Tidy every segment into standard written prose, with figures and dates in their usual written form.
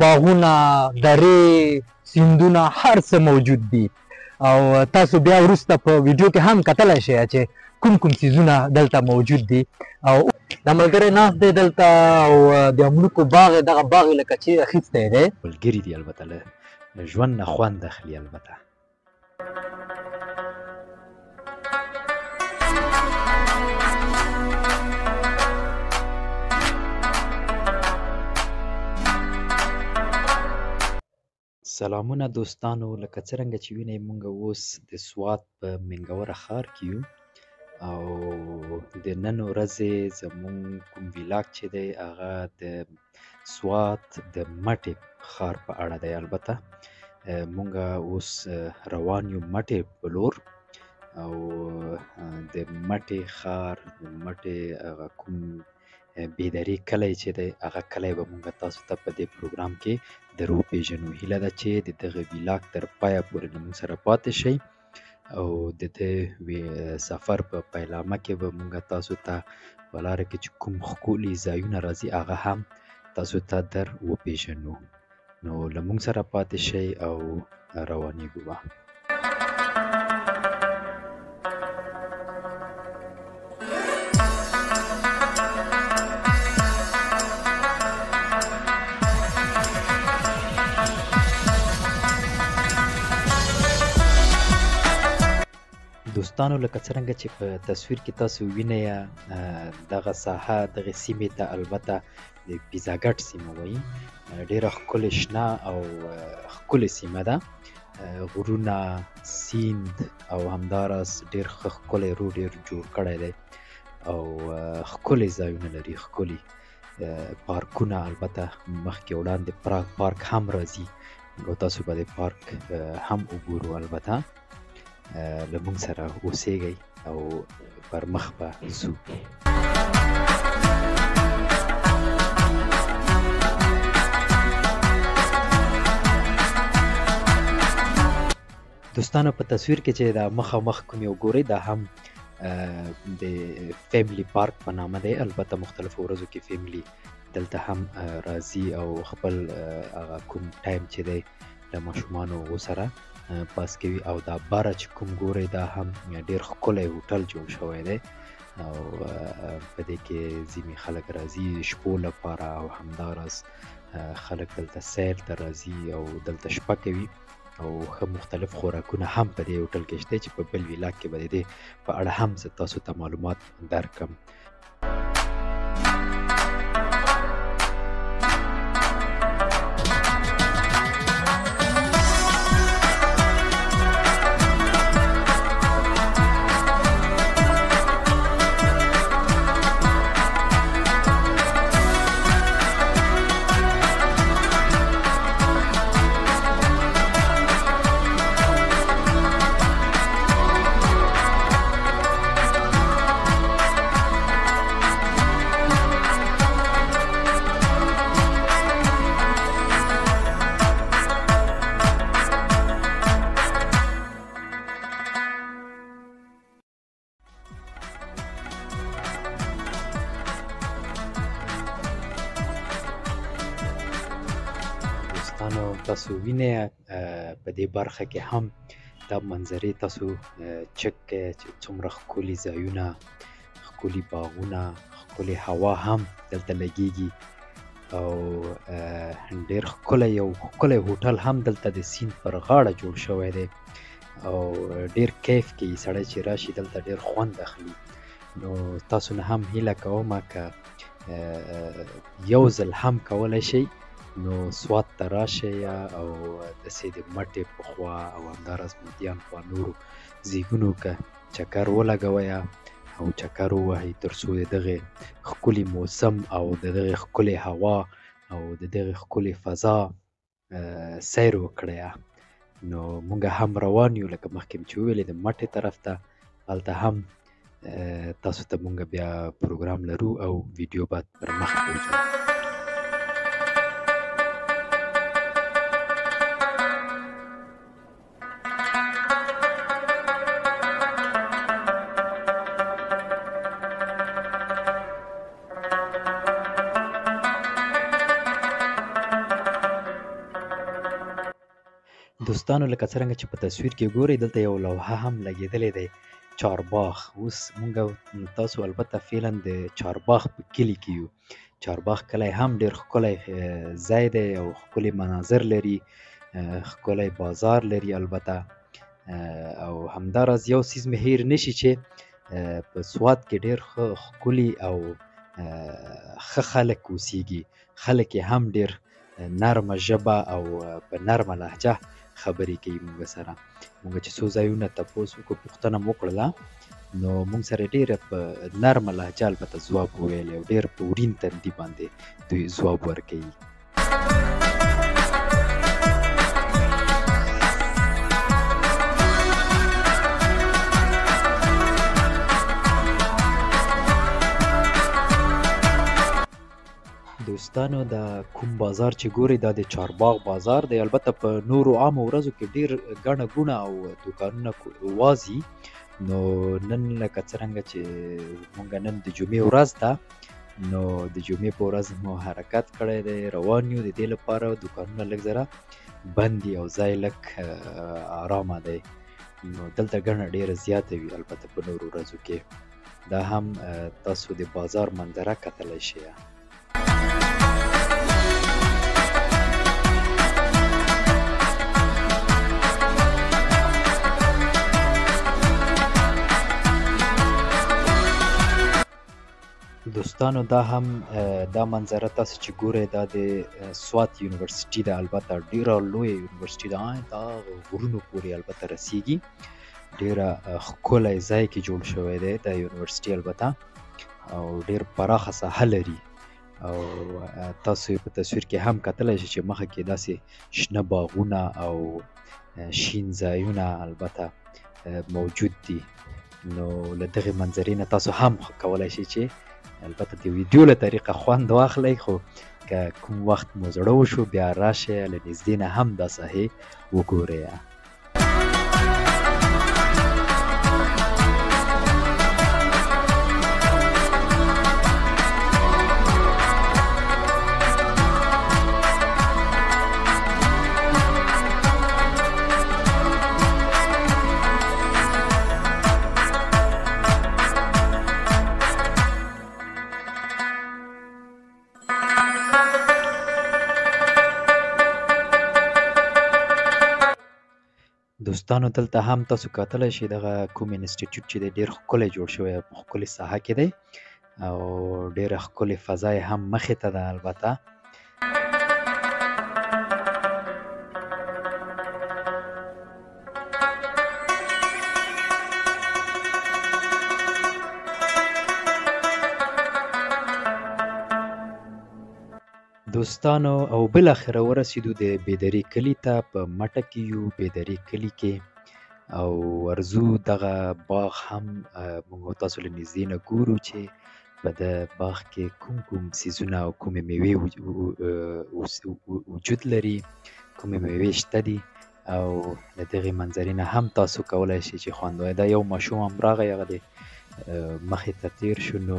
باغونه، درې، سیندونه، هر څه موجود دي. او تاسو بیا وروسته په ویډیو کې هم کتلی شئ چې کوم کوم څیزونه دلته موجود دي. او دا ملګری ناست دی دلته او د املوکو باغ یې دغه باغ یې لکه چې اخیستی دی. ملګري دي البته له ژوند نه خوند اخلي البته. سلامونه دوستانو، لکه څرنګه چې وینئ موږ اوس د سوات په منګوره ښار کې یو او د نن ورځې زموږ کوم ویلاګ چې دی هغه د سوات د مټې ښار په اړه دی. البته موږ اوس روان یو مټې په لور او د مټې ښار د مټې هغه کوم بیداري کلی چې دی هغه کلی به موږ تاسو ته په دې پروګرام کې در وپېژنو. هیله ده چې د دغه ویلاګ تر پایه پورې له موږ سره پاتې شئ او د دې سفر په پیلامه کې به موږ تاسو ته په لاره کې چې کوم ښکلي ځایونه راځي هغه هم تاسو ته در وپېژنو. نو له موږ سره پاتې شئ او روانېږو به. دوستانو لکه څرنګه چې په تصویر کې تاسو وینئ دغه ساحه دغه سیمې ته البته د پیزاګټ سیمه وایي. ډېره ښکلې شنه او ښکلې سیمه ده. غرونه، سیند او همداراز ډېر ښه ښکلی روډ ډېر جوړ کړی دی او ښکلې ځایونه لري، ښکلي پارکونه. البته مخکې وړاندې پارک هم راځي او تاسو به د پارک هم وګورو. البته له موږ سره اوسېږئ او پر مخ به ځو. دوستانو په تصویر کې چې دا مخامخ کوم یو ګورئ دا هم د فیملی پارک په نامه دی. البته مختلفو ورځو کې فیملی دلته هم راځي او خپل هغه کوم ټایم چې دی له ماشومانو ورسره پاس کوي. او دا باره چې کوم ګورئ دا هم ډېر ښکلی هوټل جوړ شوی دی او په دې کې ځینې خلک راځي شپو لپاره او همداراز خلک دلته سیر ته راځي او دلته شپه کوي او ښه مختلف خوراکونه هم په دې هوټل کې شته چې په بل ویلاګ کې به د دې په اړه هم زه تاسو ته معلومات درکړم. تاسو وینئ په دې برخه کې هم دا منظرې تاسو چک چې څومره ښکلي ځایونه، ښکلي باغونه، ښکلي هوا هم دلته لګیږي او ډېر ښکلی یو ښکلی هوټل هم دلته د سیند پر غاړه جوړ شوی دی او ډېر کیف کوي سړی چې راشي دلته ډېر خوند اخلي. نو تاسو نه هم هیله کومه که یو ځل هم کولی شئ نو سوات ته راشئ او داسې د مټې په خوا او همداراز مدیان خوا نورو ځایونو که چکر ولګوئ او چکر ووهئ تر څو د دغې ښکلي موسم او د دغې ښکلې هوا او د دغې ښکلې فضا سیر وکړئ. نو موږ هم روان یو لکه مخکې مې چې وویلې د مټې طرف ته. هلته هم تاسو ته موږ بیا پروګرام لرو او ویډیو به پر مخ وځو. دوستانو لکه څرنګه چې په تصویر کې ګورئ دلته یو لوحه هم لګېدلی دی چارباغ. اوس مونږ تاسو البته فعلا د چارباغ په کلي کې یو. چارباغ کلی هم ډېر ښکلی ځای دی او ښکلي مناظر لري، ښکلی بازار لري البته. او همداراز یو څیز مې هیر نشي چې په سوات کې ډېر ښه ښکلي او ښه خلک اوسیږي. خلک یې هم ډېر نرمه ژبه او په نرمه لهجه خبرې کوي مونږ سره. مونږ چې څو ځایونه تپوس وکړو، پوښتنه مو وکړله، نو مونږ سره ډېره په نرمه لهجه البته ځواب وویلی او ډېر په ورین تندي باندې دوی ځواب ورکوي. دوستانو دا کوم بازار چې ګورئ دا د چارباغ بازار دی. البته په نورو عامو ورځو کې ډېر ګڼه ګوڼه او دوکانونه وازي. نو نن لکه څرنګه چې مونږ نن د جمعې ورځ ده، نو د جمعې په ورځ مو حرکت کړی دی، روان یو. د دې لپاره دوکانونه لږ ذره بند دي او ځای لږ ارامه دی. نو دلته ګڼه ډېره زیاته وي البته په نورو ورځو کې. دا هم تاسو د بازار منظره کتلی شئ. دوستانو دا هم دا منظره تاسو چې ګورئ دا د سوات یونیورسټي ده. البته ډېره لویه یونیورسټي ده، دا غرونو پورې البته رسیږي. ډېره ښکلی ځای کې جوړ شوی دی دا یونیورسټي البته، او ډېر پراخه ساحه لري. او تاسو په تصویر کې هم کتلی شئ چې مخه کې داسې شنه باغونه او شین ځایونه البته موجود دي. نو له دغې منظرې نه تاسو هم کولی شئ چې البته د ویډیو له طریقه خوند واخلئ. خو که کوم وخت مو زړه وشو بیا راشئ له نږدې نه هم دا ساحې وګورئ. دوستانو دلته هم تاسو کتلی شئ دغه کوم انسټیټیوټ چې دی ډېر ښکلی جوړ شوی په ښکلې ساحه کې دی او ډېره ښکلې فضا یې هم مخې ته ده البته. دوستانو او بالاخره ورسېدو د بیدرې کلي ته. په مټه کې یو بیدرې کلي کې او ورځو دغه باغ هم موږ تاسو له نږدې نه ګورو چې په د باغ کې کوم څیزونه او کومې میوې وجود لري، کومې میوې شته دي. او له دغې منظرې نه هم تاسو کولی شئ چې خوند وایي. دا یو ماشوم هم راغی، هغه د مخې ته تېر شو. نو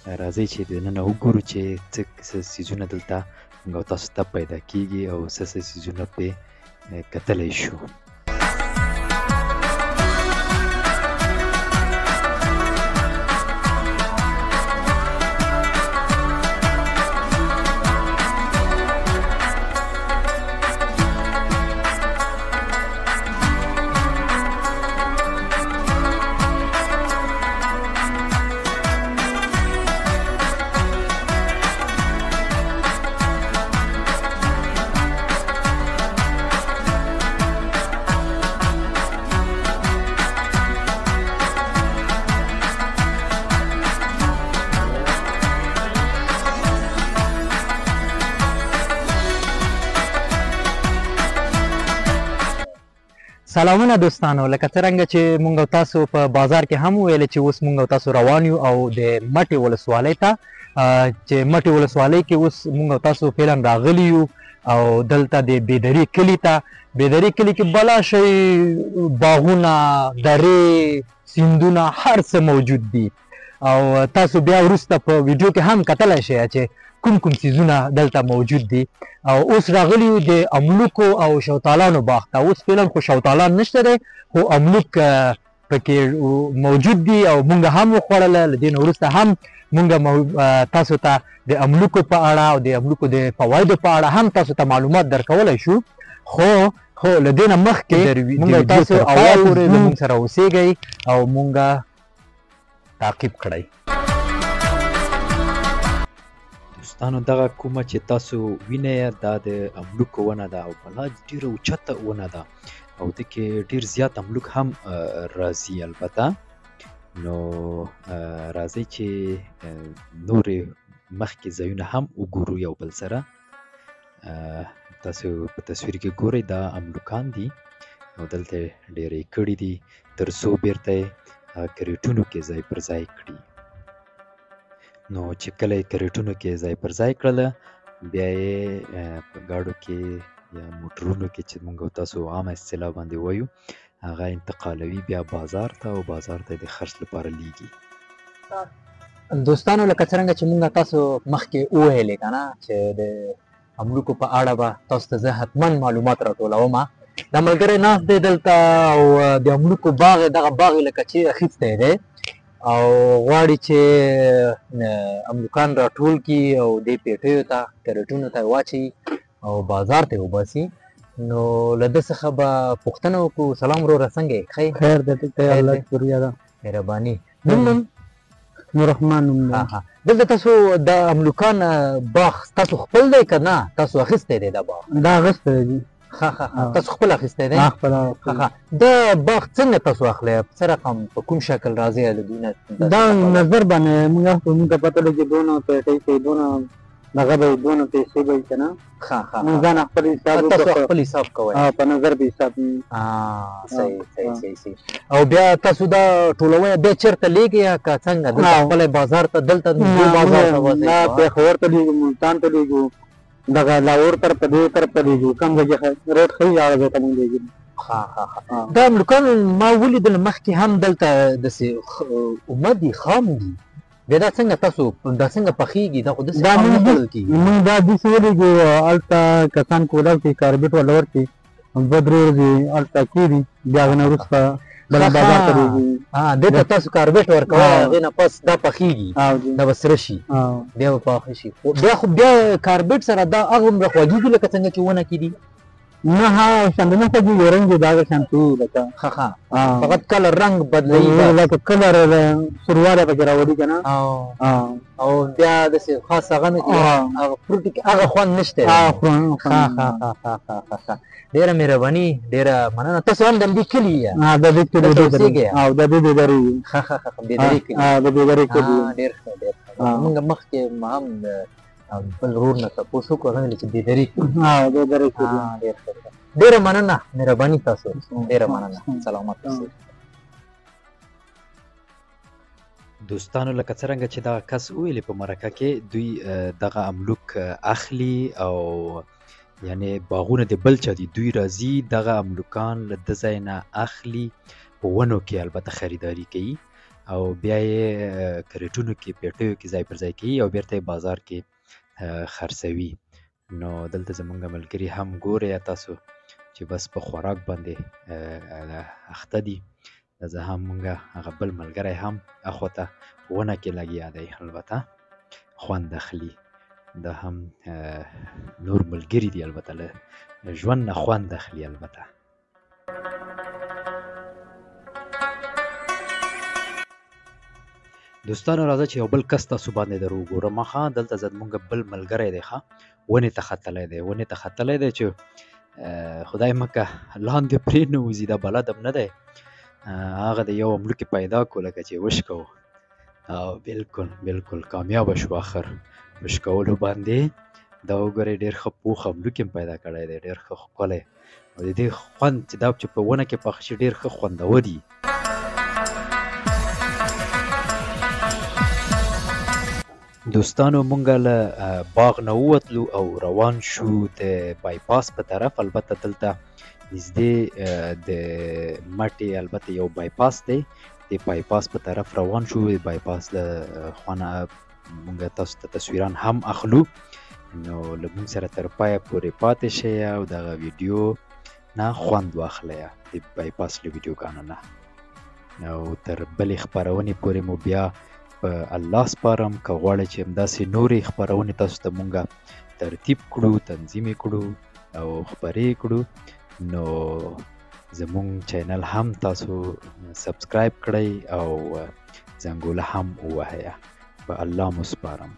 راځئ چې دننه وګورو چې څه څیزونه دلته موږ او تاسو ته پیدا کېږي او څه څیزونه پرې کتلی شو. سلامونه دوستانو، لکه څرنګه چې مونږ او تاسو په بازار کې هم ویل چې اوس مونږ او تاسو روان یو او د مټې ولسوالۍ ته، چې مټې ولسوالۍ کې اوس مونږ او تاسو فعلا راغلي یو او دلته د بیدرې کلي ته. بیدرې کلي کې بلا شی باغونه، درې، سیندونه، هر څه موجود دي. او تاسو بیا وروسته په ویډیو کې هم کتلی شئ چې کوم کوم څیزونه دلته موجود دي. او اوس راغلي یو د املوکو او شوتالانو باغ ته. اوس فعلا خو شوتالان نشته دی خو املوک پکې موجود دي او مونږ هم وخوړله. له دې نه وروسته هم مونږ تاسو ته د املوکو په اړه او د املوکو د فوایدو په اړه هم تاسو ته معلومات درکولی شو. خو له دې نه مخکې مونږ تاسو اول پورې زموږ سره اوسېږئ او مونږ تعقیب کړئ. دوستانو دغه کومه چې تاسو وینئ دا د املوکو ونه ده او بلا ډېره اوچته ونه ده او دې کې ډېر زیات املوک هم راځي. البته نو راځئ چې نورې مخکې ځایونه هم وګورو یو بل سره. تاسو په تصویر کې ګورئ دا املوکان دي او دلته ډېرې کړي دي تر څو بیرته یې کریټونو کې ځای پر ځای کړي. نو چې کله یې کریټونو کې ځای پر ځای کړله بیا یې په ګاډو کې یا موټرونو کې چې موږ تاسو عامه اصطلاح باندې وایو هغه انتقالوي بیا بازار ته او بازار ته د خرڅ لپاره لیږي. دوستانو لکه څرنګه چې مونږ تاسو مخکې وویلې که نه چې د املوکو په اړه به تاسو ته زه حتما معلومات راټولوم. دا ملګری ناست دی دلته او د املوکو باغ دغه باغ یې لکه چې اخیستی دی او غواړي چې املوکان راټول کړي او دې پیټیو ته کریټونو ته واچوي او بازار ته وباسي. نو له ده څخه به پوښتنه وکړو. سلام وروره څنګه یې؟ ښه خیر دی ته الله شکریه ده. مهرباني. نوم نوررحمن نوم دی. دلته تاسو د املوکان باغ تاسو خپل دی که نه تاسو اخیستی دی دا باغ؟ دا اخیستی دی. تاسو خپل اخیستی دی؟ دا باغ څنګه تاسو اخلی؟ څه رقم په کوم شکل راځي له دوی نه؟ دا نظر باندې موږ ته پته لګي دونه پیټۍ کوي دونه دغه به دونه پیسې به وي که نه. موږ ځان خپل حساب وکړو. تاسو خپل حساب کوئ؟ په نظر به حساب. صحیح. او بیا تاسو دا ټولوئ بیا چېرته لیږئ یا که څنګه دلته خپله بازار ته دلته بازار ته وځئ؟ نه پېښور ته لیږو ملتان ته لیږو دغه لاهور طرف ته دې طرف ته لیږو کوم ځای کې ریټ ښه هغه ځای ته موږ لیږو. دا املوکان ما ولیدل مخکې هم دلته داسې اومه دي خام دي. بیا دا څنګه تاسو دا څنګه پخېږي؟ دا خو داسې خام نه خوړل کېږي. موږ دا داسې ولیږو هلته کسان کولاو چې کاربیټ ورله ورکړي 2-3 ورځې هلته کېږي بیا هغه نه وروسته بله بازار ته لیږي. دې ته تاسو کاربیټ ورکوئ هغې نه پس دا پخېږي دا به سره شي بیا به پاخه شي. بیا کاربیټ سره دا هغومره خوږېږي لکه څنګه چې ونه کې دي؟ نه شانته نه خوږېږي رنګ یې د هغه شانته وي لکه فقط کلر رنګ بدلوي لکه کلر سوروالی پکې راوړي که نه او بیا داسې خاص هغه نه هغه خوند نشته. ډېره مهرباني ډېره مننه. تاسو هم د همدې کلي یې؟ د دې کلي او د دې بیدرې یو. بیدرې کلي. د بیدرې کلي. ډېر ښه ډېر ښه. مونږ مخکې هم بل ورور نه تپوس وکړو هغه چې بیدرې کلي. بیدرې کلي. ډېر ښه ډېره مننه مهرباني تاسو ډېره مننه. سلامت اوسئ. دوستانو لکه څرنګه چې دغه کس وویلې په مرکه کې دوی دغه املوک اخلي او یعنی باغونه د بل چا دي دوی راځي دغه املوکان له ده ځای نه اخلي په ونو کې البته خریداري کوي او بیا یې کریټونو کې پیټیو کې ځای پر ځای کوي او بیرته یې بازار کې خرڅوي. نو دلته زمونږ ملګري هم ګورئ تاسو چې بس په خوراک باندې اخته دي. زه هم مونږ هغه بل ملګری هم اخواته په ونه کې لګیا دی البته خوند اخلي. دا هم نور ملګري دي البته له ژوند نه خوند اخلي. البته دوستانو راځه چې یو بل کس تاسو باندې در وګورم. ښه دلته زموږ بل ملګری دی ښه ونې ته ختلی دی چې خدای مکه لاندې پرې نه وځي دا بلد هم نه دی. هغه د یو املوک پیدا کړو لکه چې وشکو او بالکل کامیاب شو اخر وشکولو باندې. دا وګورئ ډېر ښه پوخ املوک هم پیدا کړی دی ډېر ښه ښکلی او د دې خوند چې دا چې په ونه کې پخ شي ډېر ښه خوندور دي. دوستانو مونږ له باغ نه ووتلو او روان شو د بایپاس په طرف. البته دلته نږدې د مټې البته یو بایپاس دی د بایپاس په طرف روان شو. د بایپاس له خوا نه مونږ تاسو ته تصویران هم اخلو، نو له مونږ سره تر پایه پورې پاتې شئ او دغه ویډیو نه خوند واخلئ د بایپاس له ویډیوګانو نه. او تر بلې خپرونې پورې مو بیا په الله سپارم. که غواړئ چې همداسې نورې خپرونې تاسو ته مونږ ترتیب کړو، تنظیم کړو او خپرې کړو، نو زمونږ چینل هم تاسو سبسکرایب کړئ او زنګوله هم ووهئ. په الله مو سپارم.